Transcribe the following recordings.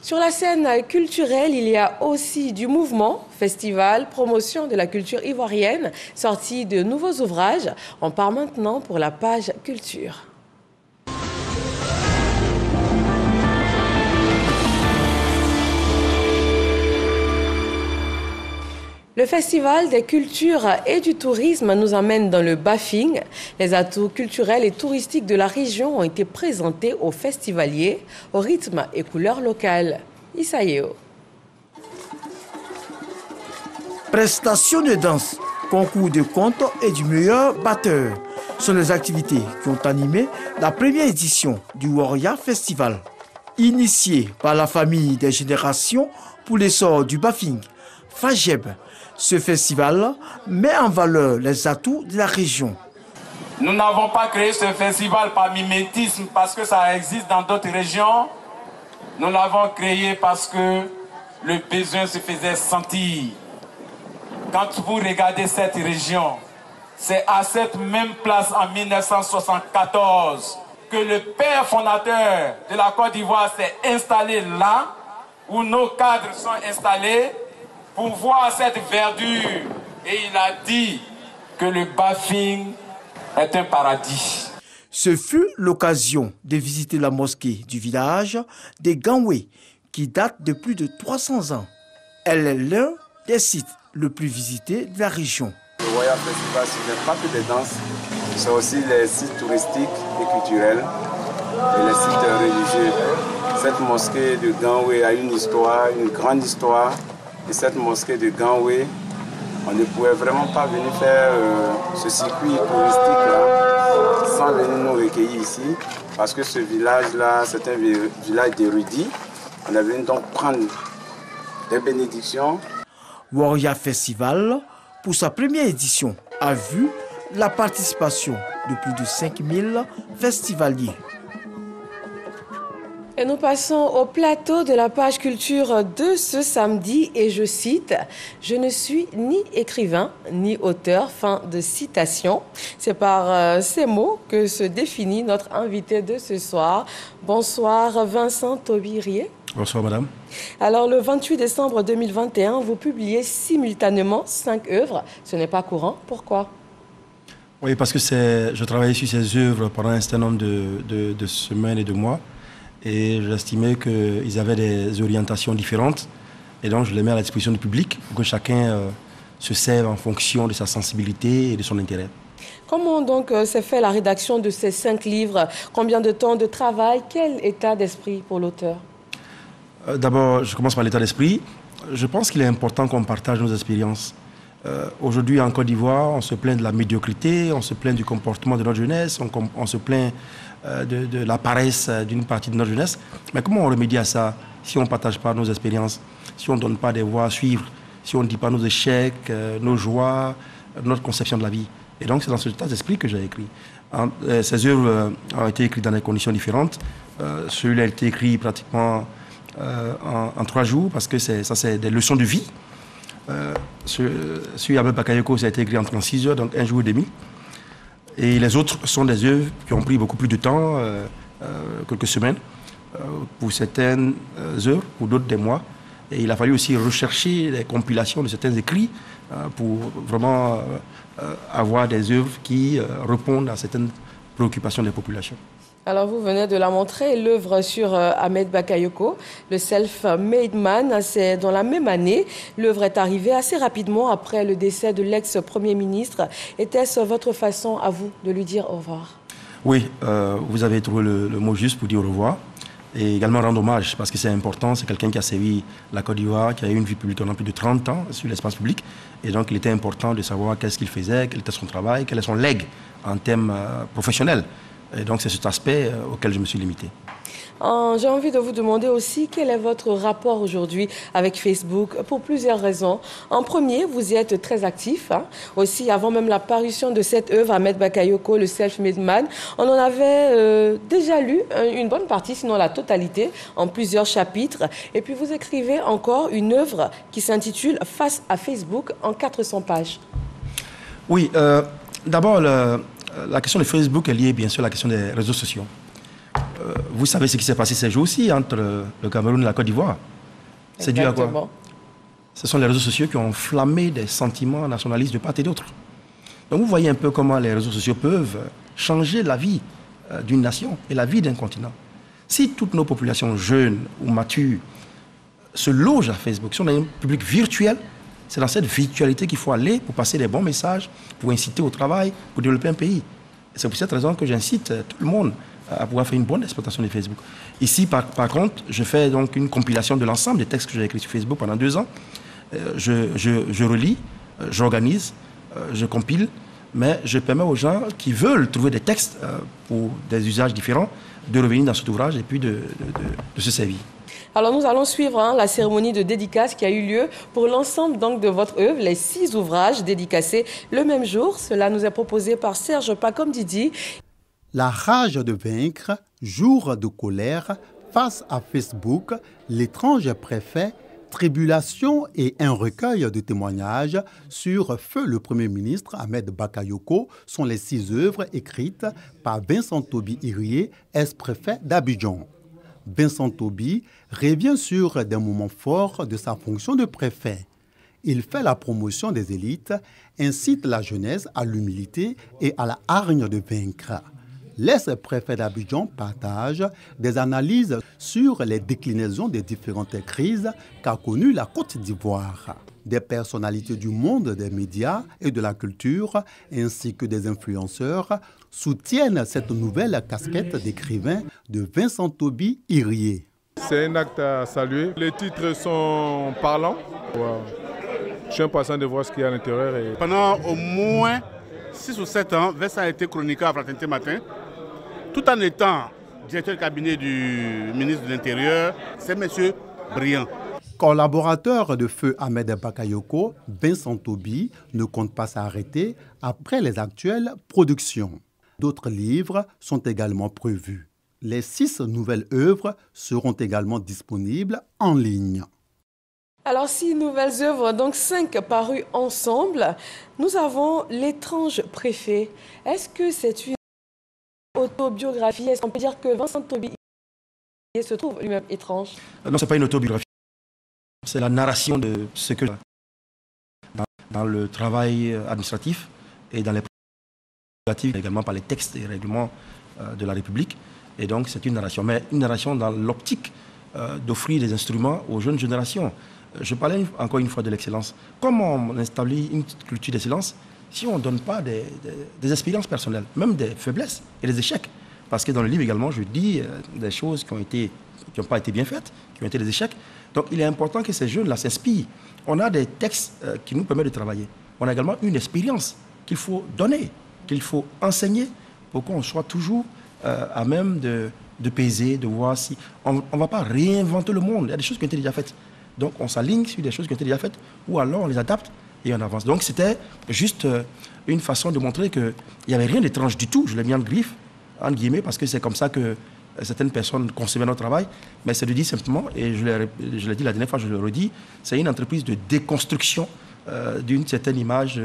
Sur la scène culturelle, il y a aussi du mouvement, festival, promotion de la culture ivoirienne, sortie de nouveaux ouvrages. On part maintenant pour la page culture. Le Festival des cultures et du tourisme nous emmène dans le Bafing. Les atouts culturels et touristiques de la région ont été présentés aux festivaliers au rythme et couleurs locales. Isaïo. Prestations de danse, concours de contes et du meilleur batteur sont les activités qui ont animé la première édition du Warrior Festival. Initié par la famille des générations pour l'essor du Bafing, FAGEB, ce festival met en valeur les atouts de la région. Nous n'avons pas créé ce festival par mimétisme parce que ça existe dans d'autres régions. Nous l'avons créé parce que le besoin se faisait sentir. Quand vous regardez cette région, c'est à cette même place en 1974 que le père fondateur de la Côte d'Ivoire s'est installé là, où nos cadres sont installés, pour voir cette verdure. Et il a dit que le Bafing est un paradis. Ce fut l'occasion de visiter la mosquée du village des Ganwe, qui date de plus de 300 ans. Elle est l'un des sites le plus visités de la région. Le Warrior Festival, ce n'est pas que des danses, c'est aussi les sites touristiques et culturels et les sites religieux. Cette mosquée de Ganwe a une histoire, une grande histoire. Et cette mosquée de Ganwe, on ne pouvait vraiment pas venir faire ce circuit touristique-là sans venir nous recueillir ici. Parce que ce village-là, c'est un village d'érudits. On est venu donc prendre des bénédictions. Warrior Festival, pour sa première édition, a vu la participation de plus de 5000 festivaliers. Et nous passons au plateau de la page culture de ce samedi et je cite « Je ne suis ni écrivain ni auteur », fin de citation. C'est par ces mots que se définit notre invité de ce soir. Bonsoir Vincent Taubirier. Bonsoir madame. Alors le 28 décembre 2021, vous publiez simultanément 5 œuvres. Ce n'est pas courant. Pourquoi ? Oui, parce que je travaillais sur ces œuvres pendant un certain nombre de semaines et de mois. Et j'estimais qu'ils avaient des orientations différentes. Et donc, je les mets à la disposition du public pour que chacun se serve en fonction de sa sensibilité et de son intérêt. Comment donc s'est fait la rédaction de ces 5 livres? Combien de temps de travail? Quel état d'esprit pour l'auteur? D'abord, je commence par l'état d'esprit. Je pense qu'il est important qu'on partage nos expériences. Aujourd'hui, en Côte d'Ivoire, on se plaint de la médiocrité, on se plaint du comportement de notre jeunesse, on se plaint de la paresse d'une partie de notre jeunesse. Mais comment on remédie à ça si on ne partage pas nos expériences, si on ne donne pas des voies à suivre, si on ne dit pas nos échecs, nos joies, notre conception de la vie? Et donc, c'est dans cet état d'esprit que j'ai écrit. Ces œuvres ont été écrites dans des conditions différentes. Celui-là a été écrit pratiquement en 3 jours, parce que ça, c'est des leçons de vie. Celui Ahmed Bakayoko, ça a été écrit en 36 heures, donc 1 jour et demi. Et les autres sont des œuvres qui ont pris beaucoup plus de temps, quelques semaines, pour certaines œuvres, pour d'autres des mois. Et il a fallu aussi rechercher les compilations de certains écrits pour vraiment avoir des œuvres qui répondent à certaines préoccupations des populations. Alors vous venez de la montrer, l'œuvre sur Ahmed Bakayoko, le self-made man. C'est dans la même année. L'œuvre est arrivée assez rapidement après le décès de l'ex-premier ministre. Était-ce votre façon à vous de lui dire au revoir? Oui, vous avez trouvé le mot juste pour dire au revoir. Et également rendre hommage, parce que c'est important. C'est quelqu'un qui a servi la Côte d'Ivoire, qui a eu une vie publique pendant plus de 30 ans sur l'espace public. Et donc il était important de savoir qu'est-ce qu'il faisait, quel était son travail, quel est son legs en termes professionnels. Et donc, c'est cet aspect auquel je me suis limité. J'ai envie de vous demander aussi quel est votre rapport aujourd'hui avec Facebook, pour plusieurs raisons. En premier, vous y êtes très actif. Aussi, avant même la parution de cette œuvre, Ahmed Bakayoko, le self-made man, on en avait déjà lu une bonne partie, sinon la totalité, en plusieurs chapitres. Et puis, vous écrivez encore une œuvre qui s'intitule « Face à Facebook » en 400 pages. Oui, d'abord, la question de Facebook est liée bien sûr à la question des réseaux sociaux. Vous savez ce qui s'est passé ces jours-ci entre le Cameroun et la Côte d'Ivoire. C'est dû à quoi? Ce sont les réseaux sociaux qui ont enflammé des sentiments nationalistes de part et d'autre. Donc vous voyez un peu comment les réseaux sociaux peuvent changer la vie d'une nation et la vie d'un continent. Si toutes nos populations jeunes ou matures se logent à Facebook, si on a un public virtuel, c'est dans cette virtualité qu'il faut aller pour passer des bons messages, pour inciter au travail, pour développer un pays. C'est pour cette raison que j'incite tout le monde à pouvoir faire une bonne exploitation de Facebook. Ici, par contre, je fais donc une compilation de l'ensemble des textes que j'ai écrits sur Facebook pendant 2 ans. Je relis, j'organise, je compile, mais je permets aux gens qui veulent trouver des textes pour des usages différents de revenir dans cet ouvrage et puis de se servir. Alors nous allons suivre la cérémonie de dédicace qui a eu lieu pour l'ensemble donc de votre œuvre, les 6 ouvrages dédicacés le même jour. Cela nous est proposé par Serge Pacom Didi. La rage de vaincre, jour de colère, face à Facebook, l'étrange préfet, tribulation et un recueil de témoignages sur Feu le Premier ministre Ahmed Bakayoko sont les 6 œuvres écrites par Vincent Toby Irié, ex-préfet d'Abidjan. Vincent Toby revient sur des moments forts de sa fonction de préfet. Il fait la promotion des élites, incite la jeunesse à l'humilité et à la hargne de vaincre. L'ex-préfet d'Abidjan partage des analyses sur les déclinaisons des différentes crises qu'a connues la Côte d'Ivoire. Des personnalités du monde des médias et de la culture, ainsi que des influenceurs, soutiennent cette nouvelle casquette d'écrivain de Vincent Toby Irié. C'est un acte à saluer. Les titres sont parlants. Wow. Je suis impatient de voir ce qu'il y a à l'intérieur. Pendant au moins 6 ou 7 ans, Vincent a été chroniqueur à Fraternité Matin. Tout en étant directeur de cabinet du ministre de l'Intérieur, c'est monsieur brillant. Collaborateur de Feu Ahmed Bakayoko, Vincent Toby ne compte pas s'arrêter après les actuelles productions. D'autres livres sont également prévus. Les 6 nouvelles œuvres seront également disponibles en ligne. Alors 6 nouvelles œuvres, donc 5 parues ensemble. Nous avons L'étrange préfet. Est-ce que c'est une autobiographie? Est-ce qu'on peut dire que Vincent Toby se trouve lui-même étrange? Non, ce n'est pas une autobiographie. C'est la narration de ce que dans le travail administratif et dans les prérogatives, également par les textes et règlements de la République. Et donc c'est une narration, mais une narration dans l'optique d'offrir des instruments aux jeunes générations. Je parlais encore une fois de l'excellence. Comment on établit une culture d'excellence si on ne donne pas des expériences personnelles, même des faiblesses et des échecs? Parce que dans le livre également, je dis des choses qui n'ont pas été bien faites, qui ont été des échecs. Donc il est important que ces jeunes-là s'inspirent. On a des textes qui nous permettent de travailler. On a également une expérience qu'il faut donner, qu'il faut enseigner pour qu'on soit toujours à même de peser, de voir si... On ne va pas réinventer le monde. Il y a des choses qui ont été déjà faites. Donc on s'aligne sur des choses qui ont été déjà faites ou alors on les adapte et on avance. Donc c'était juste une façon de montrer qu'il n'y avait rien d'étrange du tout. Je l'ai mis en griffe, entre guillemets, parce que c'est comme ça que certaines personnes concevaient notre travail. Mais c'est de dire simplement, et je l'ai dit la dernière fois, je le redis, c'est une entreprise de déconstruction d'une certaine image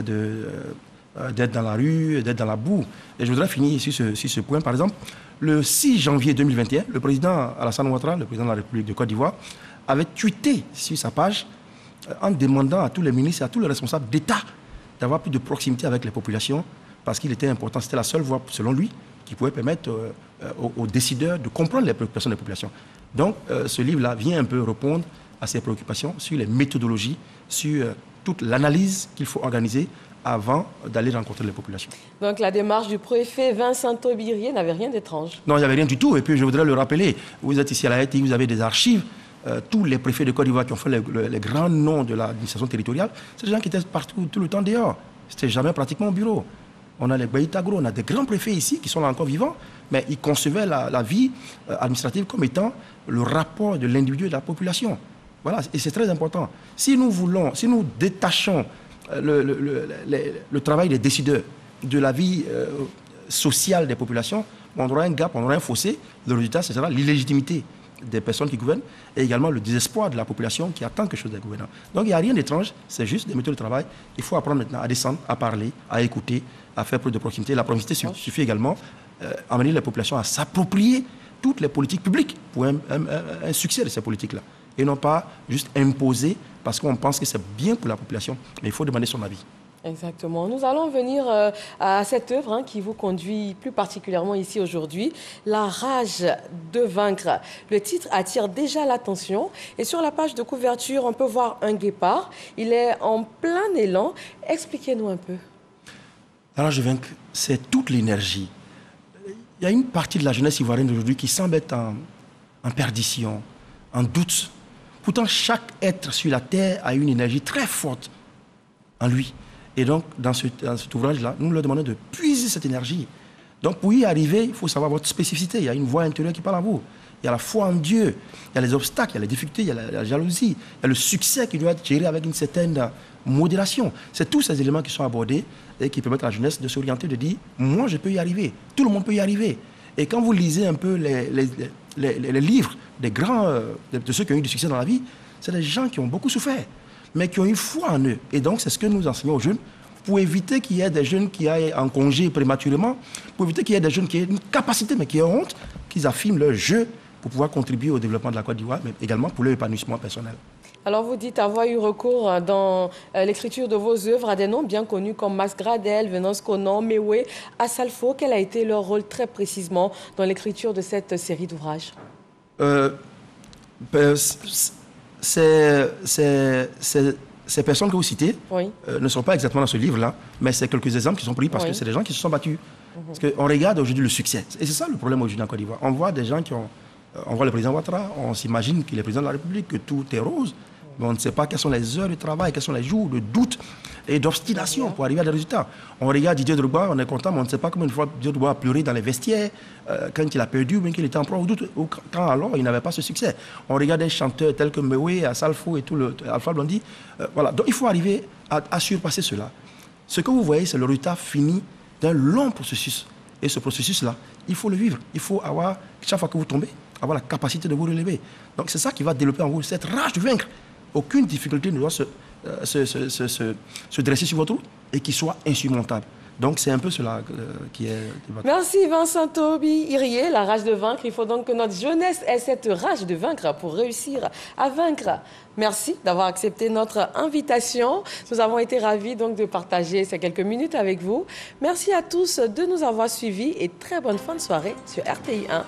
d'être dans la rue, d'être dans la boue. Et je voudrais finir sur ce point. Par exemple, le 6 janvier 2021, le président Alassane Ouattara, le président de la République de Côte d'Ivoire, avait tweeté sur sa page en demandant à tous les ministres et à tous les responsables d'État d'avoir plus de proximité avec les populations parce qu'il était important, c'était la seule voie, selon lui, qui pouvait permettre aux décideurs de comprendre les préoccupations des populations. Donc, ce livre-là vient un peu répondre à ces préoccupations sur les méthodologies, sur toute l'analyse qu'il faut organiser avant d'aller rencontrer les populations. Donc la démarche du préfet Vincent Toby Irié n'avait rien d'étrange? Non, il n'y avait rien du tout. Et puis je voudrais le rappeler, vous êtes ici à la RTI, vous avez des archives. Tous les préfets de Côte d'Ivoire qui ont fait les grands noms de l'administration territoriale, c'est des gens qui étaient partout, tout le temps dehors. C'était jamais pratiquement au bureau. On a les Baïtagro, on a des grands préfets ici qui sont là encore vivants, mais ils concevaient la vie administrative comme étant le rapport de l'individu et de la population. Voilà, et c'est très important. Si nous détachons le travail des décideurs de la vie sociale des populations, on aura un gap, on aura un fossé. Le résultat, ce sera l'illégitimité des personnes qui gouvernent et également le désespoir de la population qui attend quelque chose des gouvernants. Donc il n'y a rien d'étrange, c'est juste des méthodes de travail. Il faut apprendre maintenant à descendre, à parler, à écouter, à faire preuve de proximité. La proximité suffit également à amener la population à s'approprier toutes les politiques publiques pour un succès de ces politiques-là. Et non pas juste imposer parce qu'on pense que c'est bien pour la population, mais il faut demander son avis. Exactement. Nous allons venir à cette œuvre qui vous conduit plus particulièrement ici aujourd'hui, La rage de vaincre. Le titre attire déjà l'attention et sur la page de couverture, on peut voir un guépard. Il est en plein élan. Expliquez-nous un peu. La rage de vaincre, c'est toute l'énergie. Il y a une partie de la jeunesse ivoirienne d'aujourd'hui qui semble être en perdition, en doute. Pourtant, chaque être sur la terre a une énergie très forte en lui. Et donc, dans cet ouvrage-là, nous leur demandons de puiser cette énergie. Donc, pour y arriver, il faut savoir votre spécificité. Il y a une voix intérieure qui parle à vous. Il y a la foi en Dieu. Il y a les obstacles, il y a les difficultés, il y a la jalousie. Il y a le succès qui doit être géré avec une certaine modération. C'est tous ces éléments qui sont abordés et qui permettent à la jeunesse de s'orienter, de dire « moi, je peux y arriver. Tout le monde peut y arriver ». Et quand vous lisez un peu les livres des grands, de ceux qui ont eu du succès dans la vie, c'est des gens qui ont beaucoup souffert, mais qui ont une foi en eux. Et donc, c'est ce que nous enseignons aux jeunes pour éviter qu'il y ait des jeunes qui aillent en congé prématurément, pour éviter qu'il y ait des jeunes qui aient une capacité, mais qui aient honte, qu'ils affirment leur jeu pour pouvoir contribuer au développement de la Côte d'Ivoire, mais également pour leur épanouissement personnel. Alors, vous dites avoir eu recours dans l'écriture de vos œuvres à des noms bien connus comme Max Gradel, Venance Conan, Mewé, Assalfo. Quel a été leur rôle très précisément dans l'écriture de cette série d'ouvrages? Ces personnes que vous citez oui. Ne sont pas exactement dans ce livre-là, mais c'est quelques exemples qui sont pris parce que c'est des gens qui se sont battus. Parce qu'on regarde aujourd'hui le succès. Et c'est ça le problème aujourd'hui en Côte d'Ivoire. On voit des gens qui ont... On voit le président Ouattara, on s'imagine qu'il est président de la République, que tout est rose, mais on ne sait pas quelles sont les heures de travail, quels sont les jours de doute et d'obstination pour arriver à des résultats. On regarde Didier Drogba, on est content, mais on ne sait pas combien de fois Didier Drogba a pleuré dans les vestiaires, quand il a perdu, ou qu'il était en proie au doute, ou quand alors il n'avait pas ce succès. On regarde des chanteurs tels que Mewé, Assalfo et tout Alpha Blondy. Voilà. Donc il faut arriver à surpasser cela. Ce que vous voyez, c'est le résultat fini d'un long processus. Et ce processus-là, il faut le vivre. Il faut avoir, chaque fois que vous tombez, avoir la capacité de vous relever. Donc c'est ça qui va développer en vous cette rage de vaincre. Aucune difficulté ne doit se dresser sur votre route et qui soit insurmontable. Donc c'est un peu cela qui est... Merci Vincent Toby Irié, la rage de vaincre. Il faut donc que notre jeunesse ait cette rage de vaincre pour réussir à vaincre. Merci d'avoir accepté notre invitation. Nous avons été ravis donc de partager ces quelques minutes avec vous. Merci à tous de nous avoir suivis et très bonne fin de soirée sur RTI 1.